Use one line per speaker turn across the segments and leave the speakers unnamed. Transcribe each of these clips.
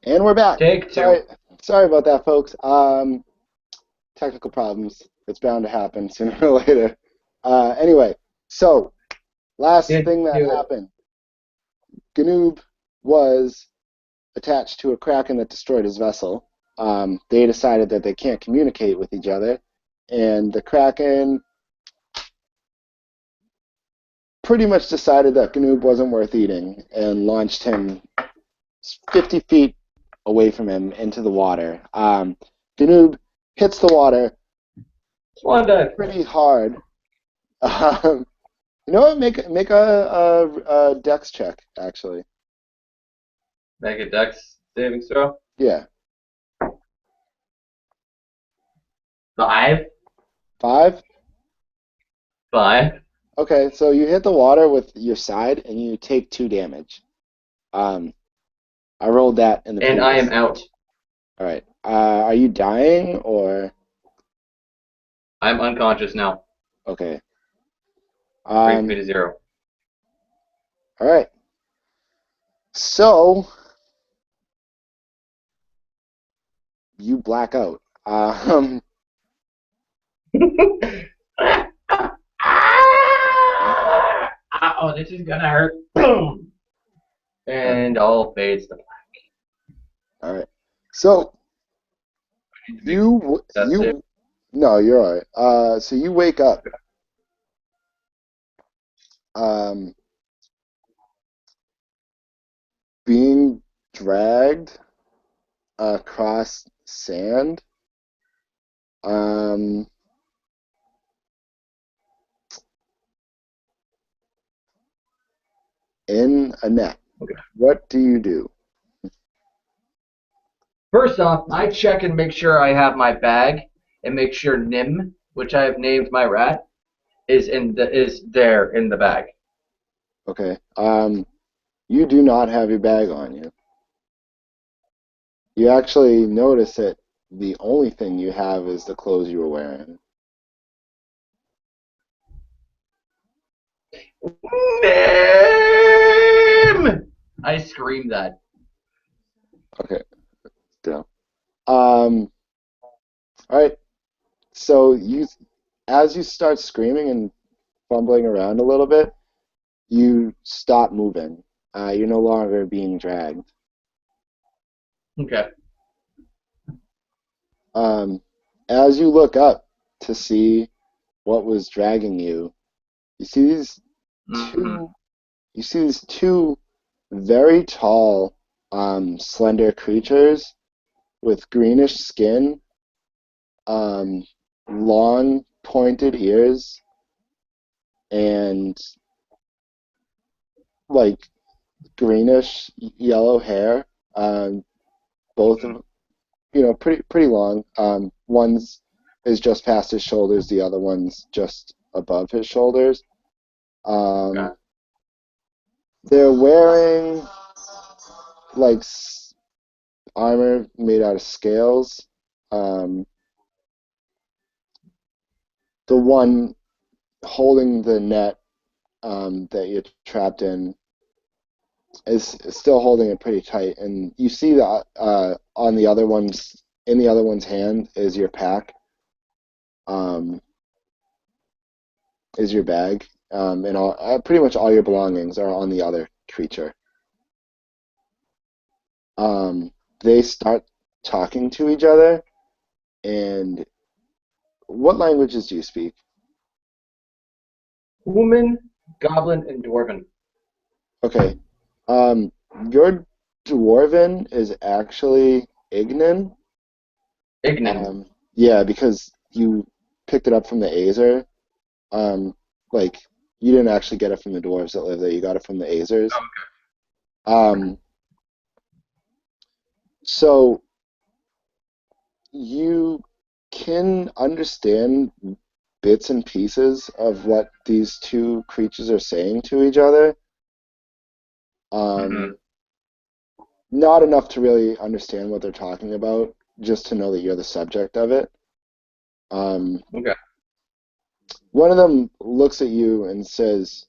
And we're back.
Take two.
Sorry about that, folks. Technical problems. It's bound to happen sooner or later. Anyway, so last
Did
thing that
do it.
happened, Ganoob was attached to a Kraken that destroyed his vessel. They decided that they can't communicate with each other, and the Kraken pretty much decided that Ganoob wasn't worth eating and launched him 50 feet away from him into the water. Ganoob hits the water
Swan dive.
pretty hard. Um, you know what? Make a dex check, actually.
Make a dex saving throw.
Yeah.
5.
5?
5.
Okay, so you hit the water with your side and you take 2 damage. Um, I rolled that in the
And I am
previous.
out.
All right. Are you dying or
I'm unconscious now.
okay?
Brings me
Um,
to 0.
all right. So you black out.
Oh, this is gonna hurt. Boom.
All right.
And all fades to black.
All right. So
Make that save.
you no, you're all right. So you wake up. Um, being dragged across sand. Um, in a net.
Okay.
What do you do?
First off, I check and make sure I have my bag and make sure Nim, which I have named my rat, is there in the bag.
Okay. You do not have your bag on you. You actually notice that the only thing you have is the clothes you were wearing.
Nim! I scream that.
Okay. So, all right. So as you start screaming and fumbling around a little bit, you stop moving. You're no longer being dragged.
Okay.
Um, as you look up to see what was dragging you, you see these
Mm-hmm.
two. You see these two very tall, slender creatures with greenish skin, um, long pointed ears, and like greenish yellow hair. Both of pretty long. One's is just past his shoulders. The other one's just above his shoulders.
Okay.
Um, they're wearing like armor made out of scales. Um, the one holding the net that you're trapped in is still holding it pretty tight, and you see that on the other one's in the other one's hand is your pack, um, is your bag, and pretty much all your belongings are on the other creature. Um, they start talking to each other, and what languages do you speak?
Human, goblin, and dwarven.
Okay, um, your dwarven is actually Ignan.
Ignan.
Yeah, because you picked it up from the Azer. Um, like you didn't actually get it from the dwarves that live there. You got it from the Azers. Um, so you can understand bits and pieces of what these two creatures are saying to each other.
Mm-hmm.
Um, not enough to really understand what they're talking about, just to know that you're the subject of it. Um,
Okay.
one of them looks at you and says,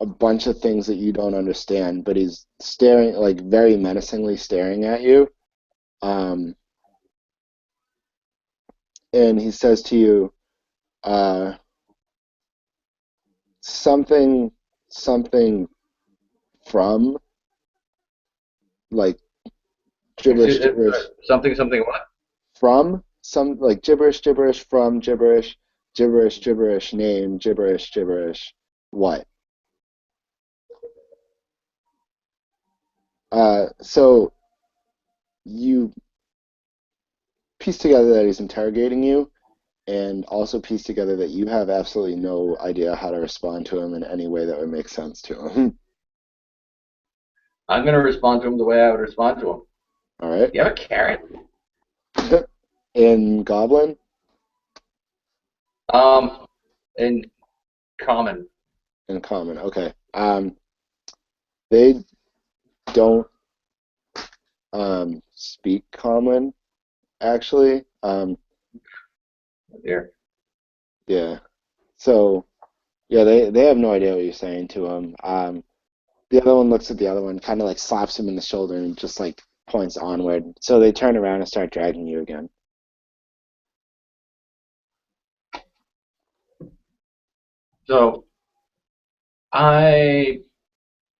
a bunch of things that you don't understand, but he's staring, like very menacingly staring at you. Um, and he says to you, uh, something, something from, like gibberish, gibberish,
Something, something what?
from, some, like gibberish, gibberish, from, gibberish, gibberish, gibberish, name, gibberish, gibberish, what? So you piece together that he's interrogating you, and also piece together that you have absolutely no idea how to respond to him in any way that would make sense to him.
I'm gonna respond to him the way I would respond to him.
All right.
You have a carrot?
In Goblin,
Um, in common.
in Common. Okay. They don't speak Common actually.
Here.
Yeah. So yeah, they have no idea what you're saying to him. The other one looks at the other one, kind of like slaps him in the shoulder and just like points onward. So they turn around and start dragging you again.
So I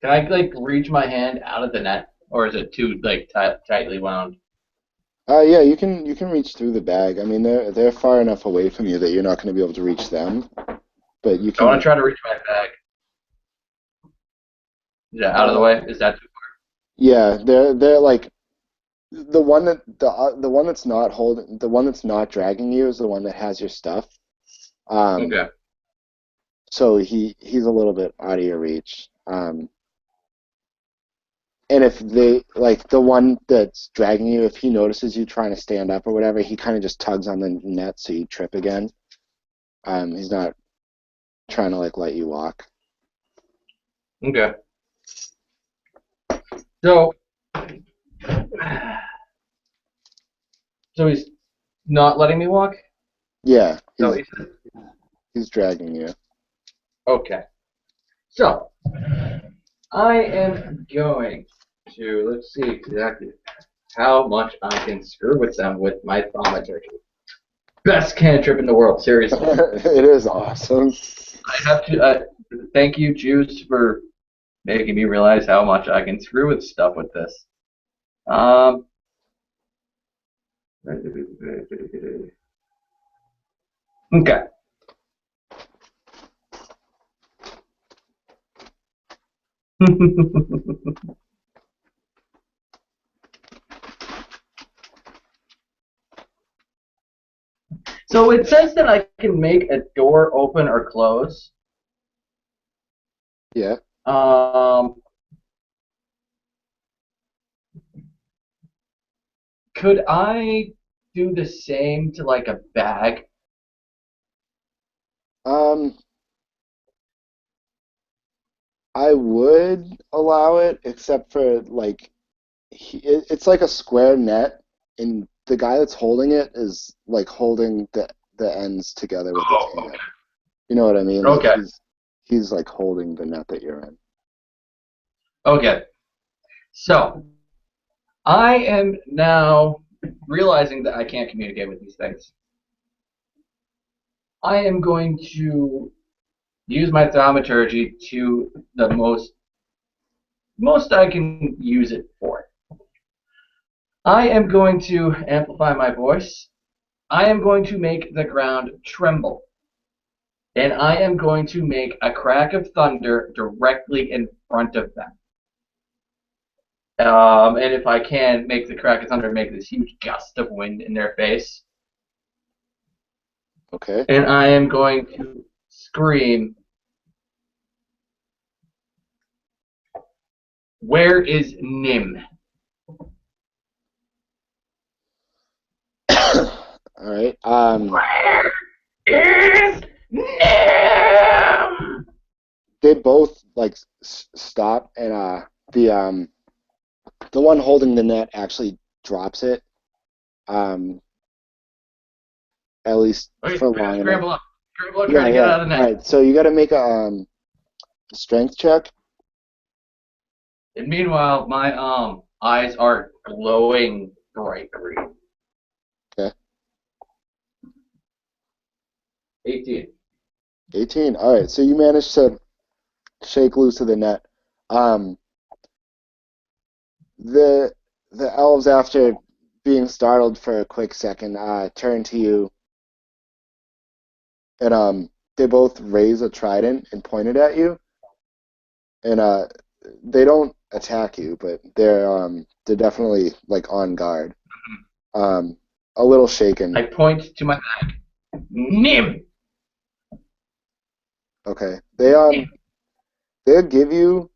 can I like reach my hand out of the net, or is it too like tightly wound?
Yeah, you can reach through the bag. I mean, they're far enough away from you that you're not going to be able to reach them, but you
I want
can.
to try to reach my bag. Is that out of the
Uh,
way? Is that too
yeah, they're like the one that's not holding the one that's not dragging you is the one that has your stuff.
far?
Um,
Okay.
so he's a little bit out of your reach. And if they like the one that's dragging you, if he notices you trying to stand up or whatever, he kind of just tugs on the net so you trip again. He's not trying to like let you walk.
Okay. So, so he's not letting me walk.
Yeah,
So
he's dragging you.
okay. So I am going to let's see exactly how much I can screw with them with my thaumaturgy. Best cantrip in the world, seriously.
It is awesome.
I have to thank you, Juice, for making me realize how much I can screw with stuff with this. Um, okay. So it says that I can make a door open or close.
Yeah.
Um, could I do the same to like a bag?
Um, I would allow it, except for like it's like a square net, and the guy that's holding it is like holding the ends together with his
Oh,
hand. You know what I mean? Like
okay.
he's like holding the net that you're in.
Okay. So I am now realizing that I can't communicate with these things. I am going to use my thaumaturgy to the most I can use it for. I am going to amplify my voice. I am going to make the ground tremble. And I am going to make a crack of thunder directly in front of them. And if I can make the crack of thunder make this huge gust of wind in their face.
Okay.
And I am going to scream, "Where is Nim?"
All right.
Where is Nim?
They both like stop, and the one holding the net actually drops it. Um, at least
Okay,
for
I gotta
long enough.
scramble up. Scramble up, trying
Yeah,
to get
yeah.
out of the
All
net.
right. So you got to make strength check.
And meanwhile, my eyes are glowing bright green.
Okay.
18.
18. All right. So you managed to shake loose of the net. Um, the the elves, after being startled for a quick second, turn to you, and they both raise a trident and point it at you, and they don't attack you, but they're definitely like on guard. Um, a little shaken.
I point to my bag. Nim!
Okay. They'll give you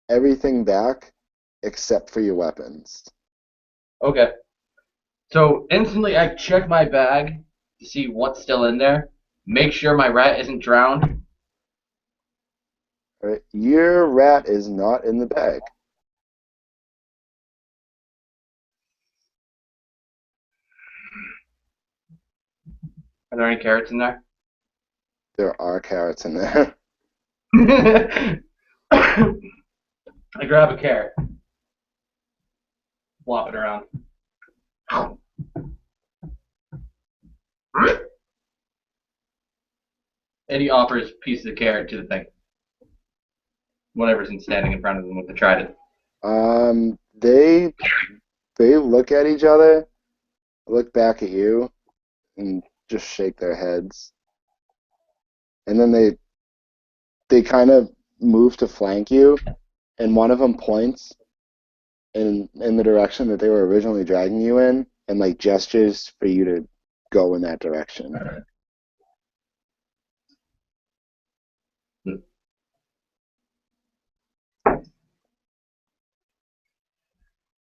everything back except for your weapons.
Okay. So instantly I check my bag to see what's still in there. Make sure my rat isn't drowned.
All right. Your rat is not in the bag.
Are there any carrots in there?
There are carrots in there.
I grab a carrot. Flop it around. And he offers pieces of carrot to the thing. Whatever's standing in front of them with the trident.
They look at each other, look back at you, and just shake their heads. And then they kind of move to flank you, and one of them points in the direction that they were originally dragging you in, and like gestures for you to go in that direction.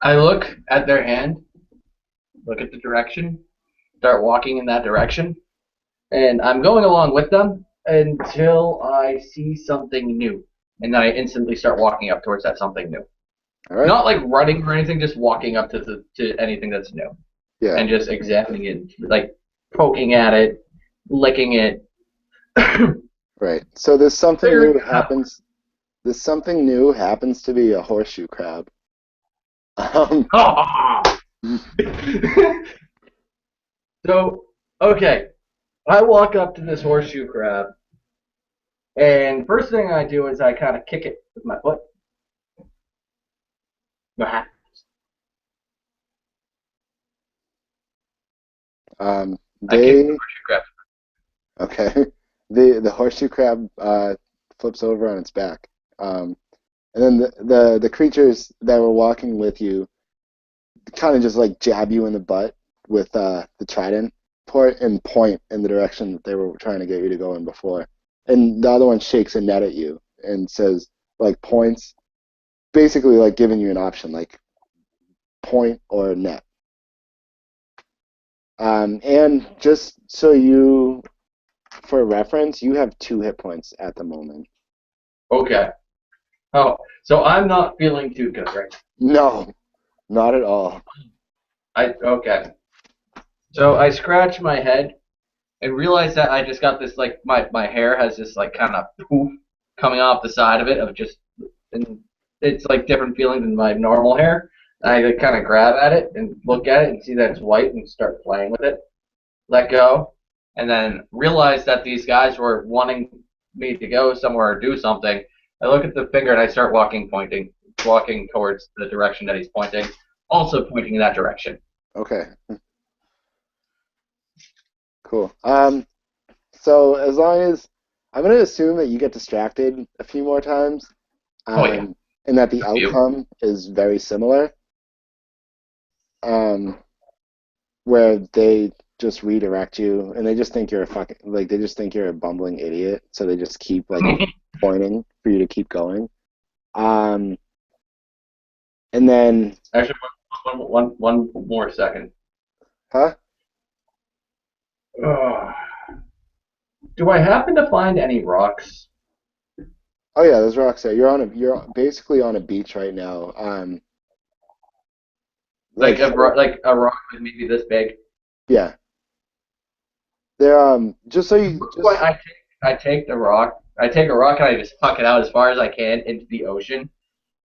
I look at their hand, look at the direction, start walking in that direction, and I'm going along with them until I see something new. And then I instantly start walking up towards that something new.
All right.
Not like running or anything, just walking up to anything that's new.
Yeah.
And just examining it, like poking at it, licking it.
Right. So this something
Figuring
new
it out.
happens. This something new happens to be a horseshoe crab.
So, okay. I walk up to this horseshoe crab, and first thing I do is I kind of kick it with my foot. What happens? I kick the
They
horseshoe crab.
okay. The horseshoe crab flips over on its back. And then the creatures that were walking with you kind of just like jab you in the butt with the trident port and point in the direction that they were trying to get you to go in before. And the other one shakes a net at you and says like points, basically like giving you an option like point or net. And just so you, for reference, you have 2 hit points at the moment.
Okay. Oh, so I'm not feeling too good, right?
No, not at all.
Okay. So I scratch my head and realize that I just got this like my hair has this like kind of poof coming off the side of it of just and it's like different feeling than my normal hair. I kind of grab at it and look at it and see that it's white and start playing with it. Let go, and then realize that these guys were wanting me to go somewhere or do something. I look at the finger and I start walking towards the direction that he's pointing, also pointing in that direction.
Okay. Cool. So as long as I'm going to assume that you get distracted a few more times,
Oh yeah,
and that the
a few.
outcome is very similar, um, where they just redirect you and they just think you're a fucking like they just think you're a bumbling idiot, so they just keep like pointing for you to keep going. And then,
Actually, one more second.
huh?
Ugh. Do I happen to find any rocks?
Oh yeah, there's rocks there. You're basically on a beach right now. Like
Like a rock that maybe this big?
yeah. They're just so you
What
just
I take? I take the rock. I take a rock and I just huck it out as far as I can into the ocean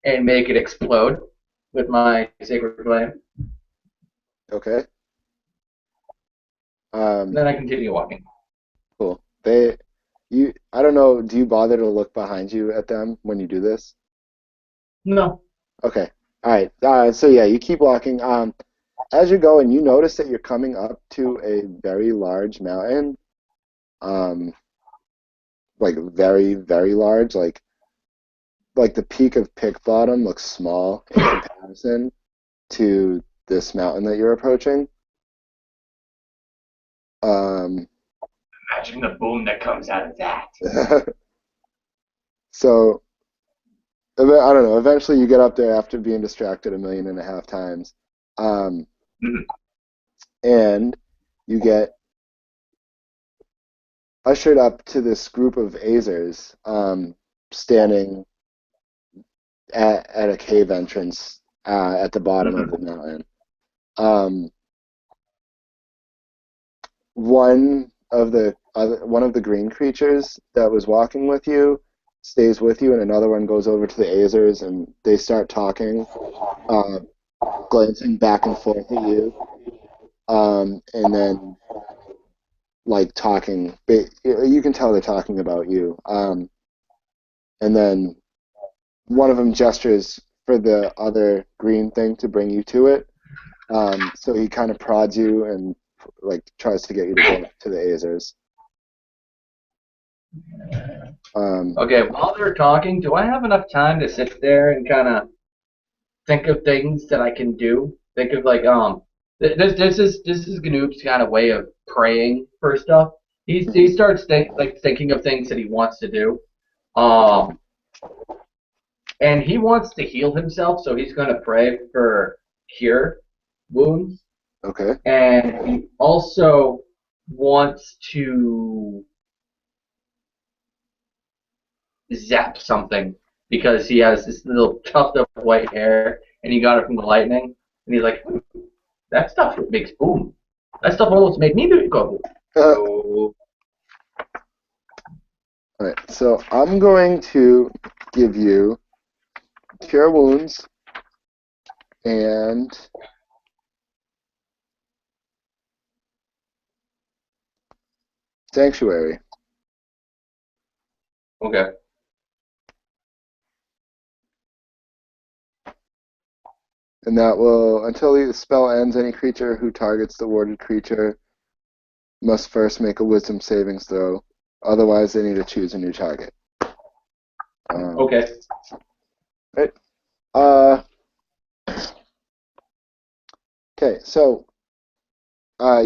and make it explode with my sacred flame.
Okay. Um,
Then I continue walking.
cool. I don't know. Do you bother to look behind you at them when you do this?
No.
Okay. All right. So yeah, you keep walking. As you're going, you notice that you're coming up to a very large mountain. Um, like very, very large. Like the peak of Pick Bottom looks small in comparison to this mountain that you're approaching. Um,
Imagine the boom that comes out of that.
so I don't know. Eventually, you get up there after being distracted 1.5 million times, um,
Mhm.
and you get ushered up to this group of Azers standing at a cave entrance at the bottom of
Mhm.
the mountain. Um, one of the green creatures that was walking with you stays with you, and another one goes over to the Azers, and they start talking, uh, glancing back and forth at you, and then like talking. You can tell they're talking about you. And then one of them gestures for the other green thing to bring you to it. So he kind of prods you and like tries to get you to go to the Azers. Um,
Okay, while they're talking, do I have enough time to sit there and kind of think of things that I can do? Think of like this is Gnoop's kind of way of praying for stuff. He
mhm.
starts thinking of things that he wants to do. Um, and he wants to heal himself, so he's going to pray for cure wounds,
Okay.
and he also wants to zap something because he has this little tuft of white hair and he got it from the lightning. And he's like, that stuff makes boom. That stuff almost made me go boom.
All
So,
right. So I'm going to give you cure wounds and sanctuary,
okay.
and that will until the spell ends. Any creature who targets the warded creature must first make a Wisdom savings throw. Otherwise, they need to choose a new target. Um,
Okay.
right. Uh, okay.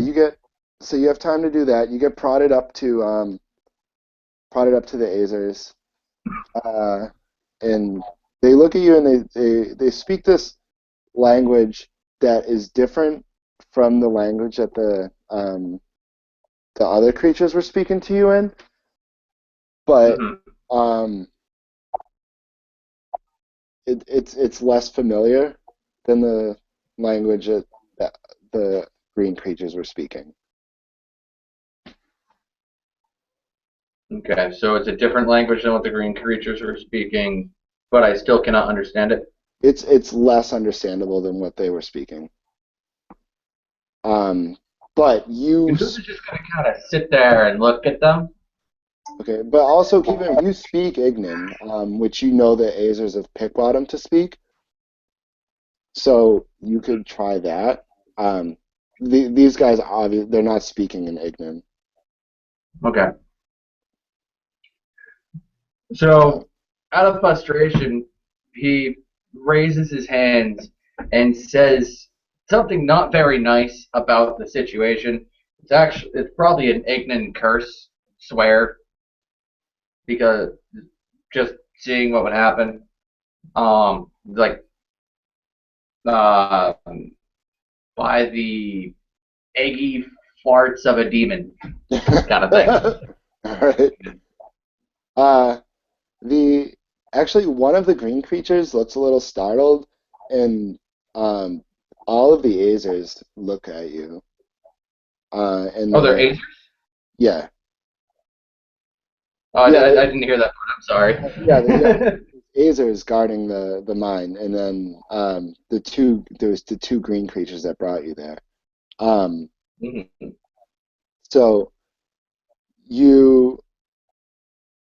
You get so you have time to do that. You get prodded up to the Azers, uh, and they look at you and they speak this language that is different from the language that the other creatures were speaking to you in, but
Hmm.
um, it's less familiar than the language that the green creatures were speaking.
Okay. So it's a different language than what the green creatures are speaking, but I still cannot understand it.
It's less understandable than what they were speaking. Um, but you
And Goose is just going to kind of sit there and look at them.
okay, but also keep in you speak Ignan, which you know the Azers of Pickbottom to speak, so you could try that. Um, these guys obviously they're not speaking in Ignan.
Okay.
Uh,
So, out of frustration, he raises his hands and says something not very nice about the situation. It's probably an ignorant curse, swear, because just seeing what would happen. Like uh, by the eggy farts of a demon kind of thing.
all right. Uh, the actually one of the green creatures looks a little startled, and um, all of the Azers look at you, and
Oh, they're
they're
Azers?
yeah,
Oh,
Yeah,
I didn't hear that part. I'm
yeah.
sorry.
Azer is guarding the mine, and then there's the two green creatures that brought you there. Um,
Mhm.
so you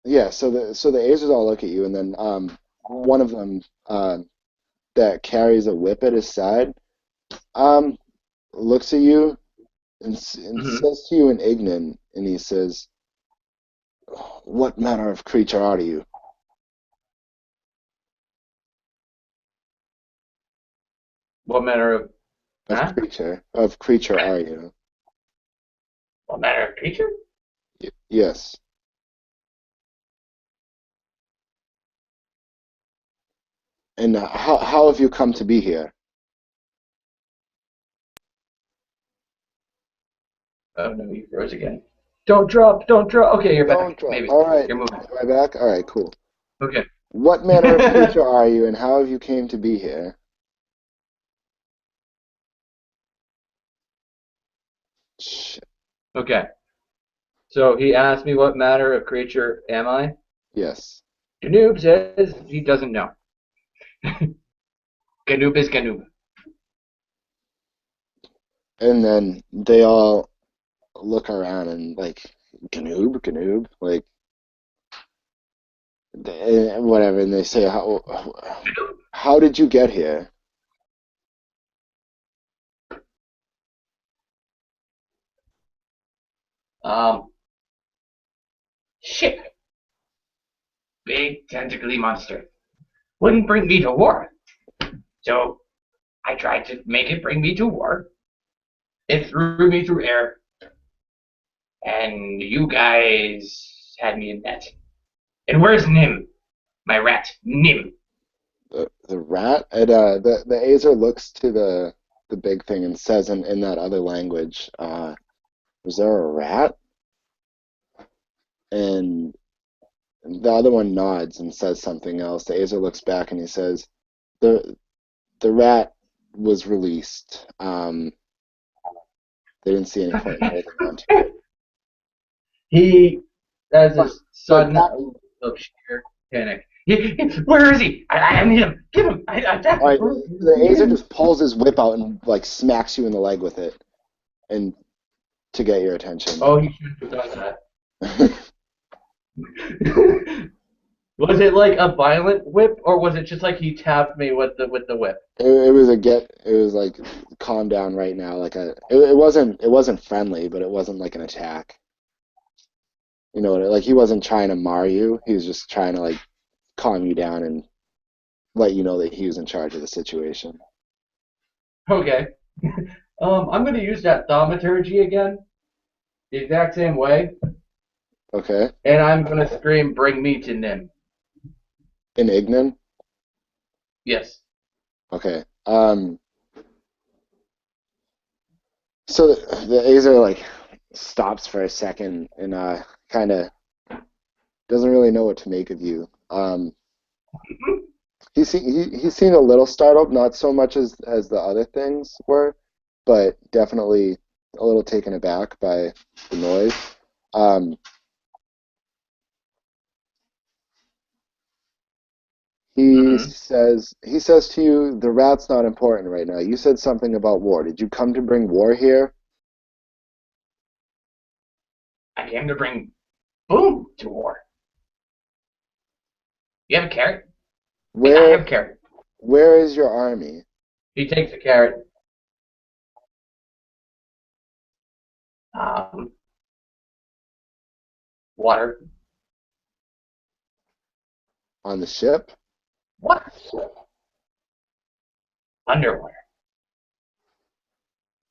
yeah, so the Azers all look at you, and then one of them that carries a whip at his side um looks at you and
Mhm.
says to you in Ignan, and he says, "What manner of creature are you?
What manner of huh?
Of creature are you?"
What manner of creature?
Yes. And how have you come to be here?
Oh no, you froze again. Don't drop, don't drop. Okay, you're
Don't
back.
drop.
Maybe
All right.
you're moving.
Am I back? All right, cool.
Okay.
What manner of creature are you, and how have you came to be here? Shit.
Okay. So he asked me what manner of creature am I?
Yes.
Ganoob says he doesn't know. Ganoob is Ganoob.
And then they all look around and like, Ganoob, like whatever, and they say, how did you get here?
Um, shit. Big tentacly monster. Wouldn't bring me to war. So I tried to make it bring me to war. It threw me through air, and you guys had me in net. And where's Nim? My rat, Nim.
The rat, and the Azer looks to the big thing and says in that other language, "Was there a rat?" And the other one nods and says something else. The Azer looks back and he says, "The the rat was released. They didn't see any point in holding on to it."
He has
But
this
but
sudden
that
of sheer panic. Where is he? I need him. Give him.
all right, the Azer just pulls his whip out and like smacks you in the leg with it, and to get your attention.
Oh, he shouldn't have done
it,
that. Was it like a violent whip, or was it just like he tapped me with the whip?
it was it was like calm down right now. It wasn't friendly, but it wasn't like an attack. You know, like he wasn't trying to mar you. He was just trying to like calm you down and let you know that he was in charge of the situation.
Okay. I'm gonna use that thaumaturgy again, the exact same way,
Okay.
and I'm gonna scream, "Bring me to Nim."
In Ignan?
Yes.
Okay. So the Azer like stops for a second and kind of doesn't really know what to make of you. He seemed a little startled, not so much as the other things were, but definitely a little taken aback by the noise. Um,
Mm-hmm.
he says to you, "The rat's not important right now. You said something about war. Did you come to bring war here?"
I came to bring boom to war. You have a carrot? I
Where
have a carrot.
where is your army?
He takes a carrot. Um, water.
On the ship?
What? Underwater.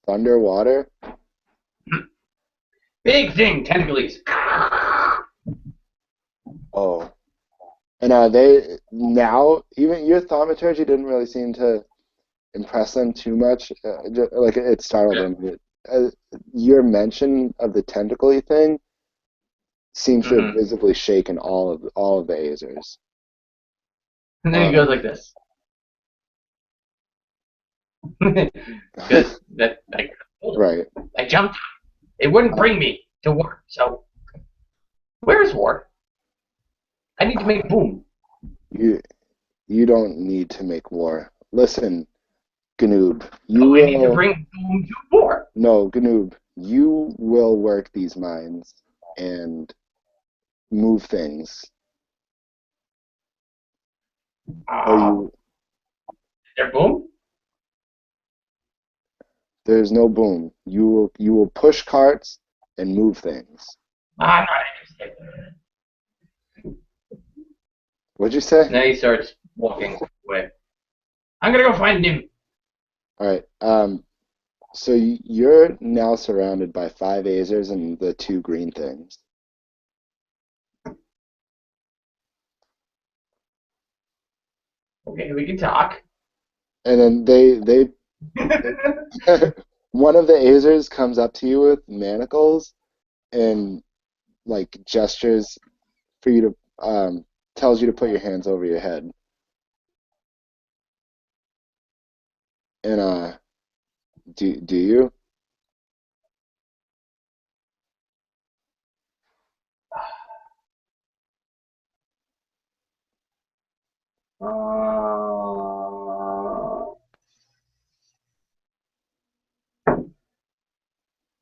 Underwater?
Big thing, tentacles.
Oh. And they now even your thaumaturgy didn't really seem to impress them too much. Like it startled them. Uh, your mention of the tentacly thing seems to have
Mm-hmm.
visibly shaken all of the Azers.
And then he
Um,
goes like this. Because that
right.
I jumped. It wouldn't
Um,
bring me to war. So where's war? I need to make boom.
You you don't need to make war. Listen, Ganoob,
Oh,
you
I need to
will
bring boom to war.
no, Ganoob, you will work these mines and move things, or
Ah,
you
there boom?
there's no boom. You will push carts and move things.
I'm not interested.
What'd you say?
Then he starts walking away. I'm gonna go find him.
All right. So you're now surrounded by five Azers and the two green things.
Okay, we can talk.
And then one of the Azers comes up to you with manacles and like gestures for you to tells you to put your hands over your head. And do you?
Uh,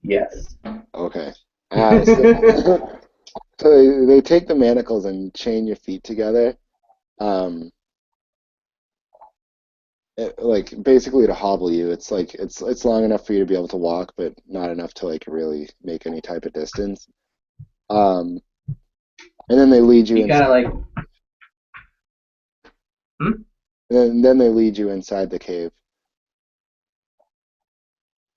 yes.
Okay. So, so they take the manacles and chain your feet together. Um, like basically to hobble you. It's like it's long enough for you to be able to walk, but not enough to like really make any type of distance. Um, and then they lead you
He kind of
inside.
like, hmm?
And then they lead you inside the cave.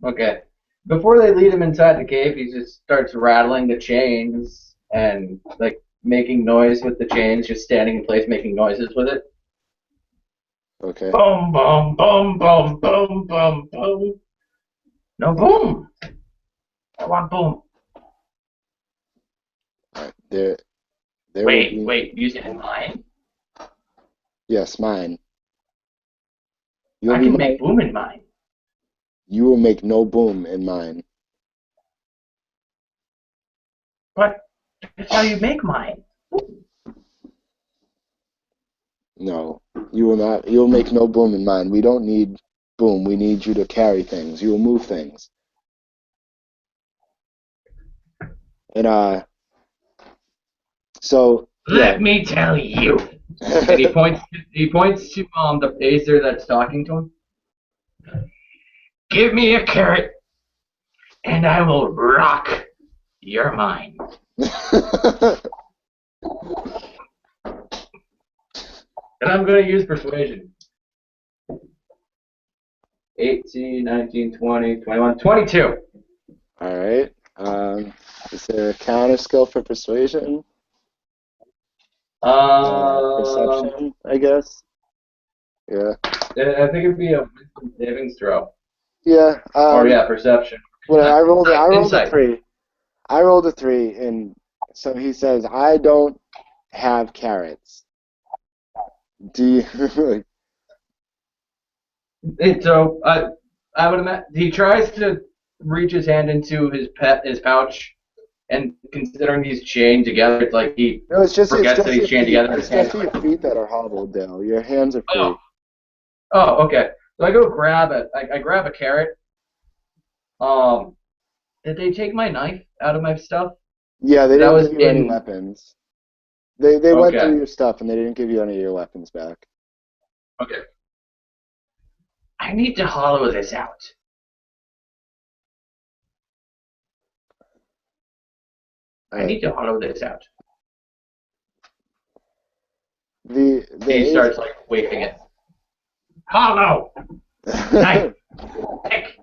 Okay. Before they lead him inside the cave, he just starts rattling the chains and like making noise with the chains, just standing in place, making noises with it.
Okay.
Boom, boom, boom, boom, boom, boom, boom. No boom. I want boom.
All right. There will
Wait,
be
wait. Use it in mine.
yes, mine. You'll
I
be
can
my
make boom in mine.
you will make no boom in mine.
But that's how you make mine.
No, you will not. You will make no boom in mine. We don't need boom. We need you to carry things. You will move things. And so yeah.
Let me tell you. And he points. He points to the Acer that's talking to him. Give me a carrot, and I will rock your mind. And I'm going to use persuasion. 18, 19, 20, 21, 22.
All right. Is there a counter skill for persuasion?
Um,
Perception, I guess. Yeah.
I think it'd be a wisdom savings throw.
Yeah.
Or yeah, perception.
Well, I rolled a
Insight.
three. I rolled a three, and so he says, "I don't have carrots. Do you?"
So I would imagine he tries to reach his hand into his pouch, and considering he's chained together, it's like he
No, it's
forgets that
just
he's
your
chained
feet.
together. And his
It's
hands
just
are
your
like,
feet that are hobbled, Dale. Your hands are
oh,
free.
oh, okay. So I go grab it. I grab a carrot. Um, did they take my knife out of my stuff?
Yeah, they
That
didn't
was
give you any
in.
weapons. They went through
Okay.
your stuff and they didn't give you any of your weapons back.
Okay. I need to hollow this out.
All
I
right.
need to hollow this out.
The
He
A's.
starts like waving it. Hollow knife. Pick.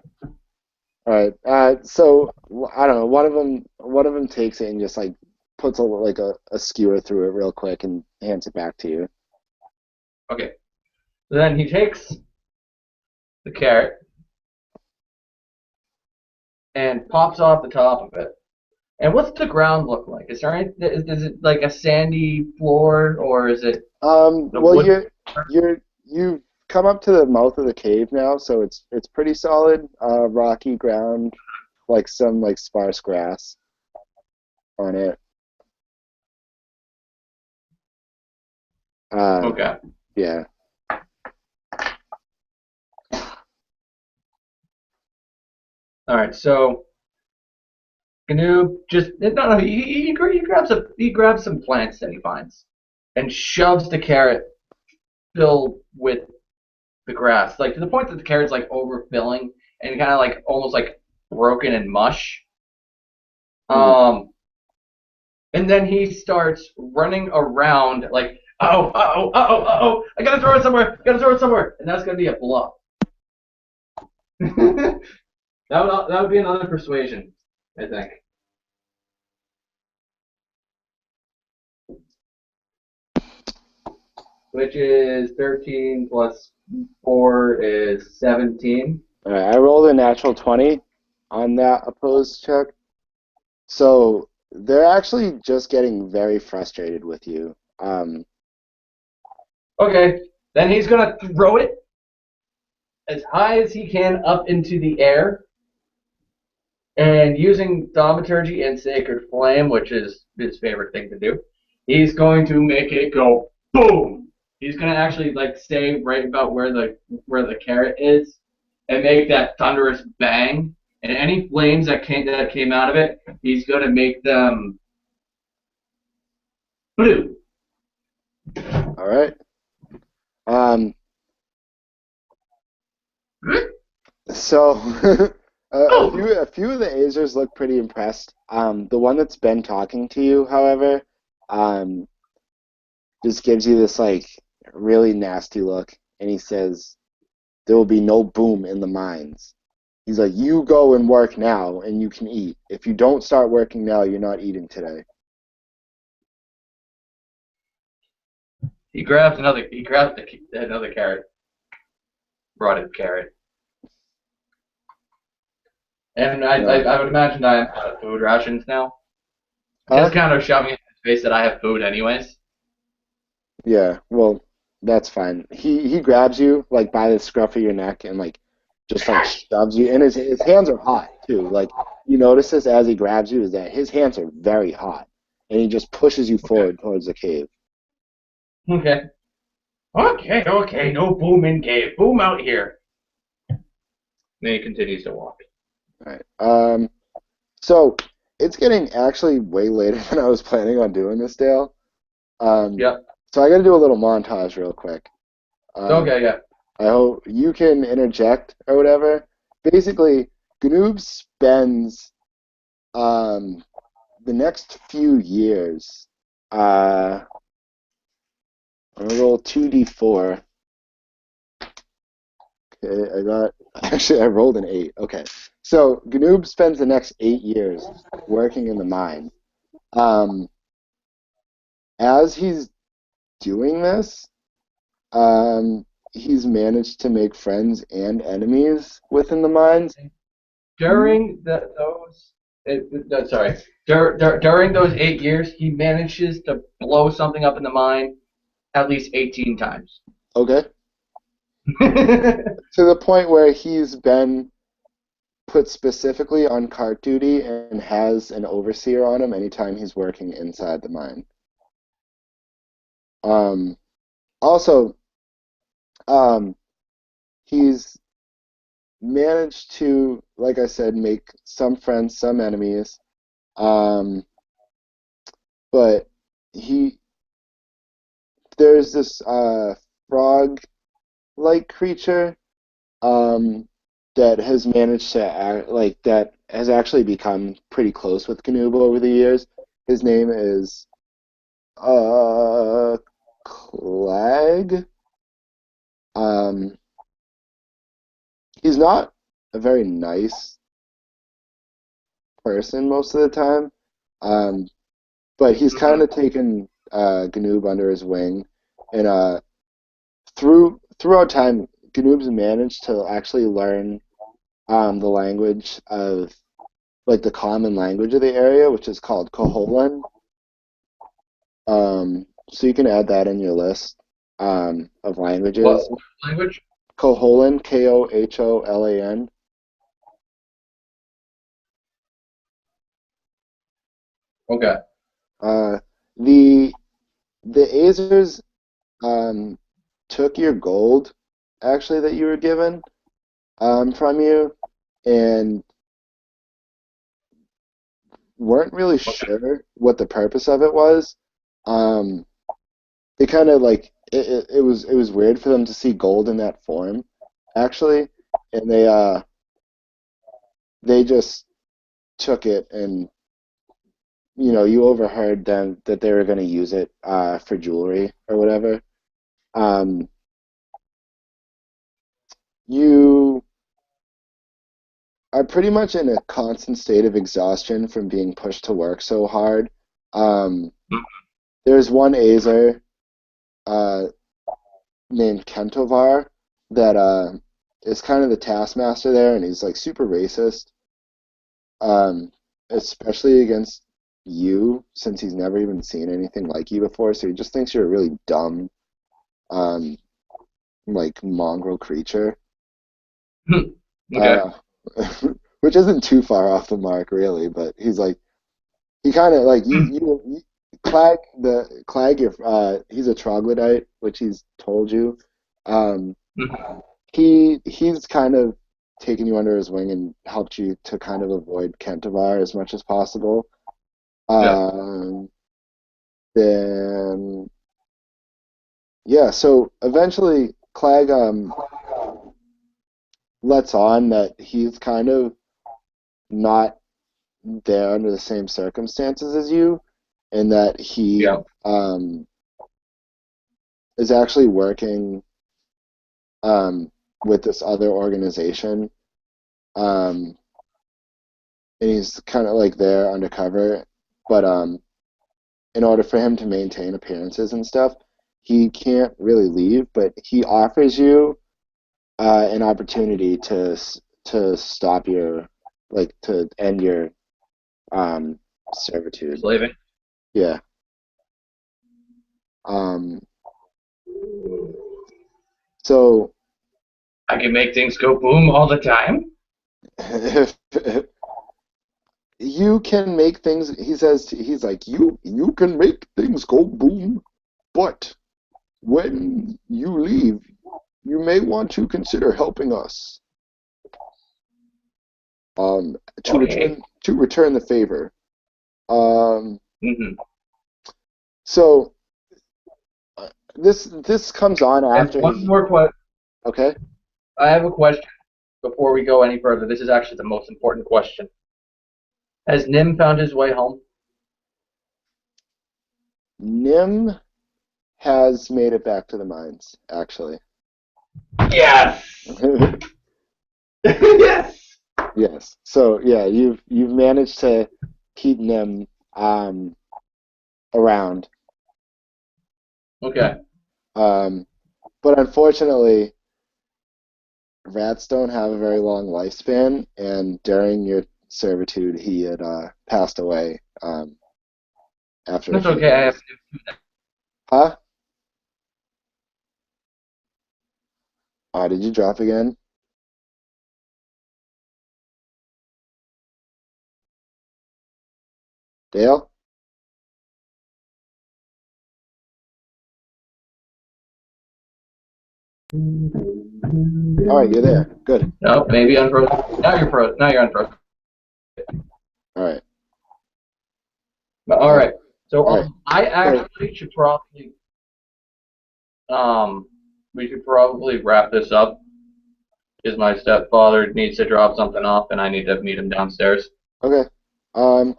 All right. So I don't know. One of them takes it and just like puts a skewer through it real quick and hands it back to you.
Okay. So then he takes the carrot and pops off the top of it. And what's the ground look like? Is there any, is it like a sandy floor or is it a
Well,
wood?
you've come up to the mouth of the cave now, so it's pretty solid, rocky ground, like some like sparse grass on it.
Okay.
Yeah.
All right. So Canoe just no, he grabs some plants that he finds and shoves the carrot filled with the grass, like to the point that the carrot's like overfilling and kind of like almost like broken and mush.
Mhm.
Um, and then he starts running around like, I gotta throw it somewhere, and that's gonna be a bluff. That would be another persuasion, I think. Which is 13 plus 4 is 17.
All right, I rolled a natural 20 on that opposed check. So they're actually just getting very frustrated with you.
Okay, then he's gonna throw it as high as he can up into the air, and using Thaumaturgy and Sacred Flame, which is his favorite thing to do, he's going to make it go boom. He's gonna actually like stay right about where the carrot is, and make that thunderous bang. And any flames that came out of it, he's gonna make them blue.
All right. Um, so
Boom.
a few of the Azers look pretty impressed. The one that's been talking to you, however, um, just gives you this like really nasty look, and he says, "There will be no boom in the mines." He's like, "You go and work now, and you can eat. If you don't start working now, you're not eating today."
He grabs another. He grabs another carrot. Brought in carrot. And
No.
I would imagine I am out of food rations now. Just
Huh?
kind of shoving in his face that I have food anyways.
Yeah. Well, that's fine. He grabs you like by the scruff of your neck and like just like shoves you, and his hands are hot too. Like you notice this as he grabs you is that his hands are very hot, and he just pushes you
Okay.
forward towards the cave.
Okay. Okay. No boom in cave. Boom out here. Then he continues to walk.
All right. So it's getting actually way later than I was planning on doing this, Dale. Um,
Yep.
so I got to do a little montage real quick. Um,
Okay. Yeah.
I hope you can interject or whatever. Basically, Ganoob spends um, the next few years. I'm gonna roll 2d4. Okay, I got actually I rolled an 8. Okay, so Ganoob spends the next 8 years working in the mine. Um, as he's doing this, he's managed to make friends and enemies within the mines.
During sorry. During those 8 years, he manages to blow something up in the mine at least 18 times.
Okay, to the point where he's been put specifically on cart duty and has an overseer on him anytime he's working inside the mine. Um, also, um, he's managed to, like I said, make some friends, some enemies. Um, but he there's this frog-like creature um, that has managed to act, like that has actually become pretty close with Kanuba over the years. His name is uh Clegg. Um, he's not a very nice person most of the time, um, but he's kind
Mhm.
of taken Ganoob under his wing, and throughout time, Ganoob's managed to actually learn the language of like the common language of the area, which is called Koholan. So you can add that in your list of languages.
What language?
Koholan, Koholan.
Okay.
Uh, the the Azers um, took your gold, actually, that you were given from you, and weren't really
Okay.
sure what the purpose of it was. Um, it kind of like it was weird for them to see gold in that form, actually, and they just took it and you overheard them that they were going to use it for jewelry or whatever. Um, you are pretty much in a constant state of exhaustion from being pushed to work so hard. Um, there's one Azer uh, named Kentovar that is kind of the taskmaster there, and he's like super racist, um, especially against you, since he's never even seen anything like you before. So he just thinks you're a really dumb, um, like mongrel creature,
Okay.
uh, which isn't too far off the mark, really. But he's like, he kind of like Clag, he's a troglodyte, which he's told you. Um, he's kind of taken you under his wing and helped you to kind of avoid Kentavar as much as possible.
Yeah.
Um, then yeah, so eventually Clag lets on that he's kind of not there under the same circumstances as you, and that he
Yeah.
is actually working um, with this other organization, um, and he's kind of like there undercover. But in order for him to maintain appearances and stuff, he can't really leave. But he offers you an opportunity to stop your to end your um, servitude.
Slaving.
Yeah. Um, so
I can make things go boom all the time.
if you can make things, he says, he's like, you can make things go boom, but when you leave, you may want to consider helping us
Okay.
to return the favor. Um,
hmm
so this comes on
And
after
one
he.
more question.
Okay.
I have a question before we go any further. This is actually the most important question. Has Nim found his way home?
Nim has made it back to the mines, actually.
Yes. Yes.
Yes. So yeah, you've managed to keep Nim around.
Okay.
Um, but unfortunately, rats don't have a very long lifespan, and during your servitude, he had passed away after a
That's
few
okay. I have.
days. Huh? Did you drop again? Dale? All right, you're there. Good.
No, maybe unfrozen. Now you're frozen. Now you're unfrozen.
All right.
But, all
Um,
right. So
all right.
I
So
actually should probably um we should probably wrap this up because my stepfather needs to drop something off and I need to meet him downstairs.
okay. Um,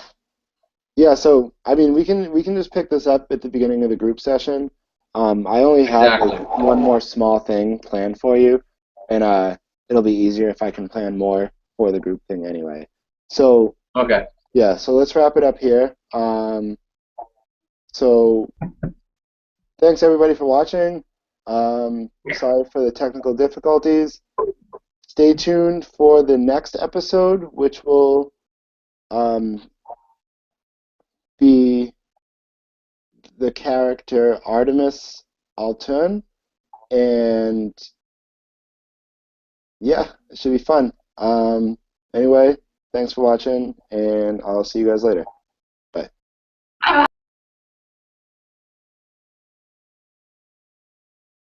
yeah. So I mean, we can just pick this up at the beginning of the group session. I only have like
Exactly.
one more small thing planned for you, and it'll be easier if I can plan more for the group thing anyway. So
Okay.
yeah. So let's wrap it up here. So thanks everybody for watching. Sorry for the technical difficulties. Stay tuned for the next episode, which will um, be the character Artemis Altun, and yeah, it should be fun. Anyway, thanks for watching, and I'll see you guys later. Bye.